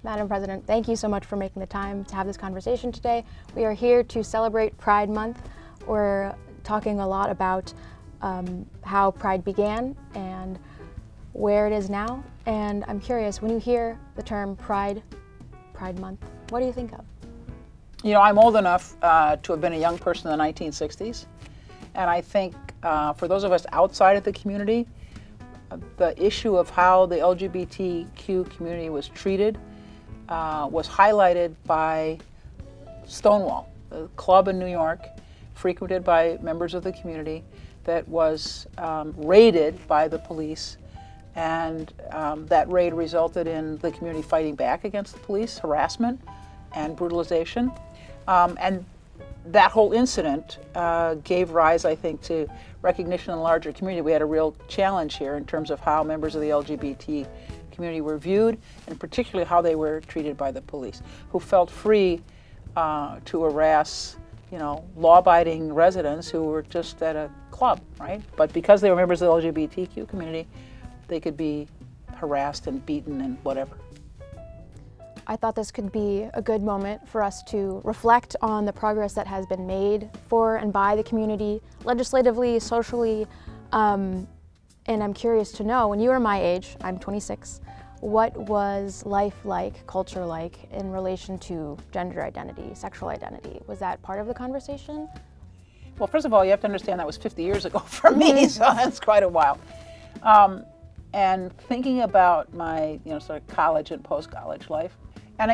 Madam President, thank you so much for making the time to have this conversation today. We are here to celebrate Pride Month. We're talking a lot about how Pride began and where it is now. And I'm curious, when you hear the term Pride Month, what do you think of? You know, I'm old enough to have been a young person in the 1960s. And I think for those of us outside of the community, the issue of how the LGBTQ community was treated was highlighted by Stonewall, a club in New York, frequented by members of the community, that was raided by the police. And that raid resulted in the community fighting back against the police, harassment and brutalization. And that whole incident gave rise, I think, to recognition in the larger community. We had a real challenge here in terms of how members of the LGBT community were viewed, and particularly how they were treated by the police, who felt free to harass, law-abiding residents who were just at a club, right? But because they were members of the LGBTQ community, they could be harassed and beaten and whatever. I thought this could be a good moment for us to reflect on the progress that has been made for and by the community, legislatively, socially, and I'm curious to know, when you were my age, I'm 26, what was life like, culture like, in relation to gender identity, sexual identity? Was that part of the conversation? Well, first of all, you have to understand that was 50 years ago for me, so that's quite a while. And thinking about my, sort of college and post-college life, and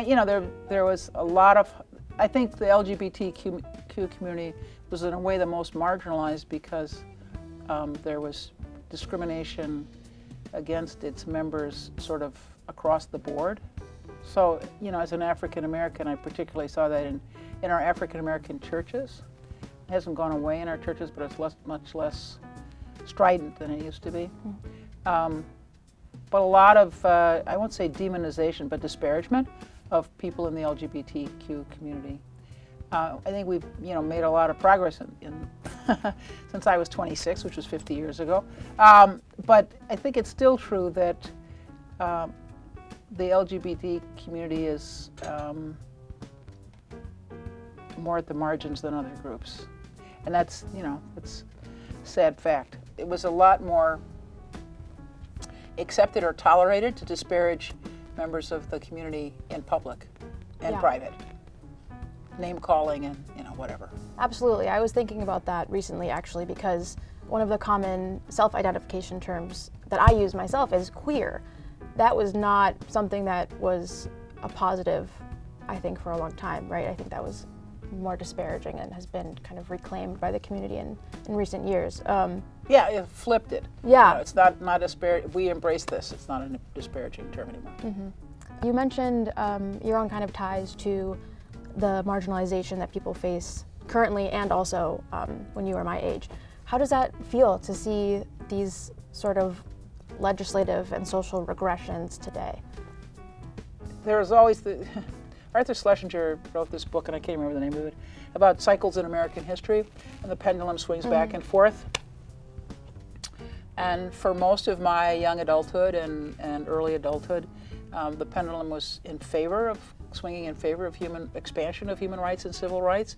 there was a lot of, I think the LGBTQ community was in a way the most marginalized because there was discrimination against its members sort of across the board. So, as an African American, I particularly saw that in our African American churches. It hasn't gone away in our churches, but it's much less strident than it used to be. But a lot of, I won't say demonization, but disparagement of people in the LGBTQ community. I think we've made a lot of progress in since I was 26, which was 50 years ago. But I think it's still true that the LGBT community is more at the margins than other groups, and that's it's a sad fact. It was a lot more accepted or tolerated to disparage members of the community in public and private. Name calling and whatever. Absolutely. I was thinking about that recently, actually, because one of the common self-identification terms that I use myself is queer. That was not something that was a positive, I think, for a long time, right? I think that was more disparaging and has been kind of reclaimed by the community in recent years. Yeah, it flipped it. Yeah. It's not disparaging. We embrace this. It's not a disparaging term anymore. Mm-hmm. You mentioned your own kind of ties to the marginalization that people face currently and also when you were my age. How does that feel to see these sort of legislative and social regressions today? There's always Arthur Schlesinger wrote this book, and I can't remember the name of it, about cycles in American history, and the pendulum swings back and forth. And for most of my young adulthood and early adulthood, the pendulum was swinging in favor of expansion of human rights and civil rights.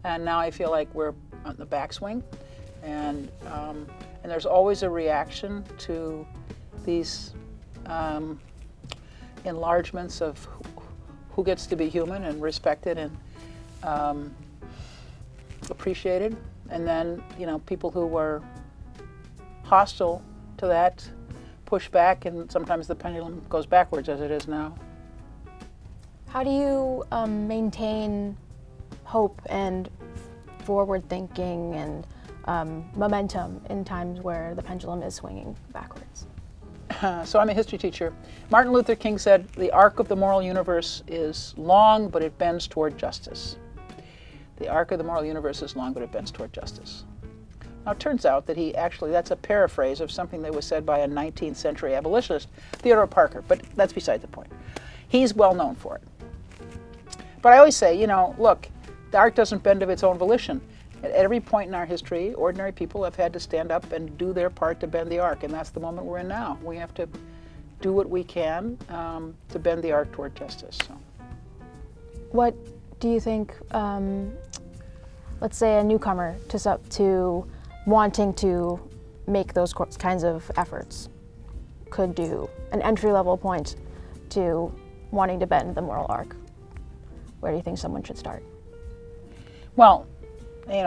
And now I feel like we're on the backswing. And there's always a reaction to these enlargements of who gets to be human and respected and appreciated. And then, people who were hostile to that push back, and sometimes the pendulum goes backwards as it is now. How do you maintain hope and forward thinking and momentum in times where the pendulum is swinging backwards? So I'm a history teacher. Martin Luther King said, "The arc of the moral universe is long, but it bends toward justice." The arc of the moral universe is long, but it bends toward justice. Now, it turns out that that's a paraphrase of something that was said by a 19th century abolitionist, Theodore Parker, but that's beside the point. He's well known for it. But I always say, look, the arc doesn't bend of its own volition. At every point in our history, ordinary people have had to stand up and do their part to bend the arc, and that's the moment we're in now. We have to do what we can to bend the arc toward justice. So. What do you think, let's say a newcomer to wanting to make those kinds of efforts could do, an entry-level point to wanting to bend the moral arc? Where do you think someone should start? Well,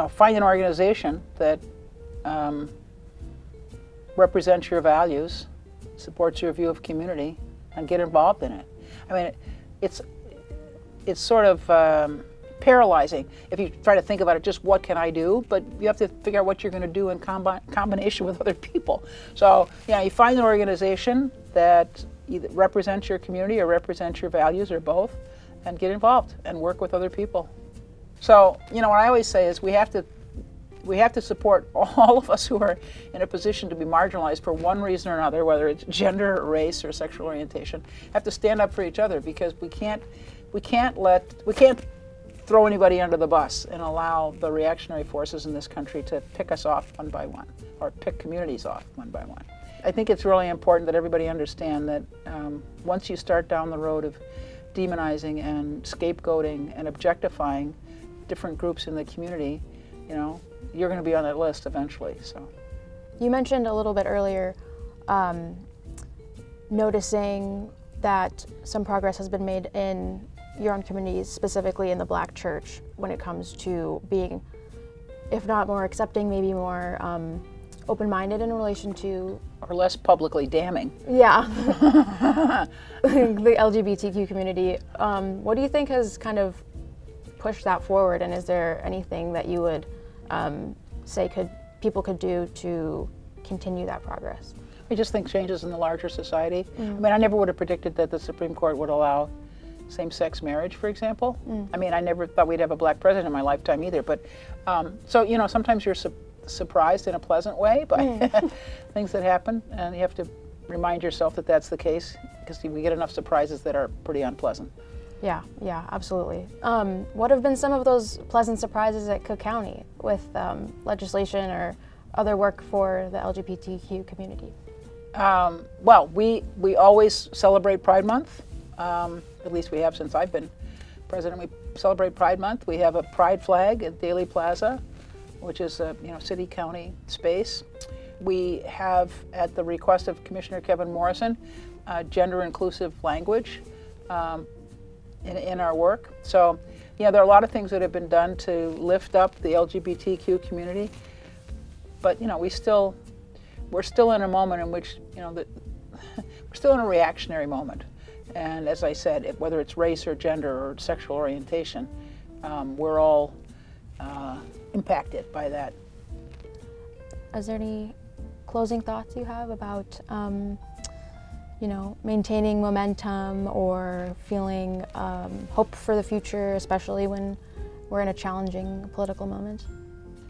find an organization that represents your values, supports your view of community, and get involved in it. I mean, it's sort of paralyzing if you try to think about it, just what can I do? But you have to figure out what you're going to do in combination with other people. So, you find an organization that either represents your community or represents your values or both, and get involved and work with other people. So, what I always say is we have to support all of us who are in a position to be marginalized for one reason or another, whether it's gender, or race, or sexual orientation. Have to stand up for each other, because we can't throw anybody under the bus and allow the reactionary forces in this country to pick us off one by one, or pick communities off one by one. I think it's really important that everybody understand that once you start down the road of demonizing and scapegoating and objectifying different groups in the community, you're going to be on that list eventually. So, you mentioned a little bit earlier noticing that some progress has been made in your own communities, specifically in the Black church, when it comes to being, if not more accepting, maybe more open-minded in relation to, or less publicly damning. Yeah, the LGBTQ community. What do you think has kind of pushed that forward, and is there anything that you would say people could do to continue that progress? I just think changes in the larger society. I mean, I never would have predicted that the Supreme Court would allow same-sex marriage, for example. I mean, I never thought we'd have a Black president in my lifetime either, but so, sometimes you're surprised in a pleasant way by things that happen, and you have to remind yourself that that's the case, because we get enough surprises that are pretty unpleasant. Yeah, absolutely. What have been some of those pleasant surprises at Cook County with legislation or other work for the LGBTQ community? Well, we always celebrate Pride Month. At least we have since I've been president. We celebrate Pride Month. We have a Pride flag at Daly Plaza, which is a city-county space. We have, at the request of Commissioner Kevin Morrison, gender-inclusive language in our work. So, there are a lot of things that have been done to lift up the LGBTQ community, but we're still in a moment in which we're still in a reactionary moment. And as I said, whether it's race or gender or sexual orientation, we're all impacted by that. Is there any closing thoughts you have about maintaining momentum or feeling hope for the future, especially when we're in a challenging political moment?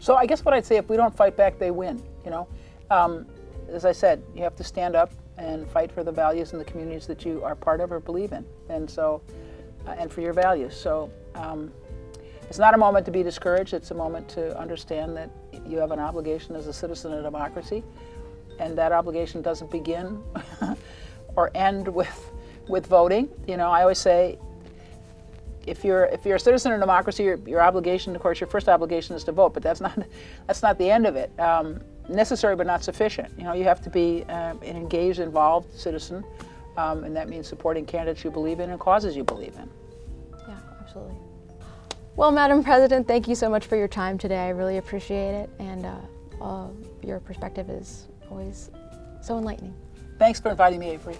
So I guess what I'd say, if we don't fight back, they win. As I said, you have to stand up and fight for the values in the communities that you are part of or believe in, and so, and for your values. So it's not a moment to be discouraged. It's a moment to understand that you have an obligation as a citizen in a democracy, and that obligation doesn't begin or end with voting. I always say, if you're a citizen in a democracy, your obligation, of course, your first obligation is to vote, but that's not the end of it. Necessary but not sufficient. You have to be an engaged, involved citizen, and that means supporting candidates you believe in and causes you believe in. Yeah, absolutely. Well, Madam President, thank you so much for your time today. I really appreciate it, and your perspective is always so enlightening. Thanks for inviting me, Avery.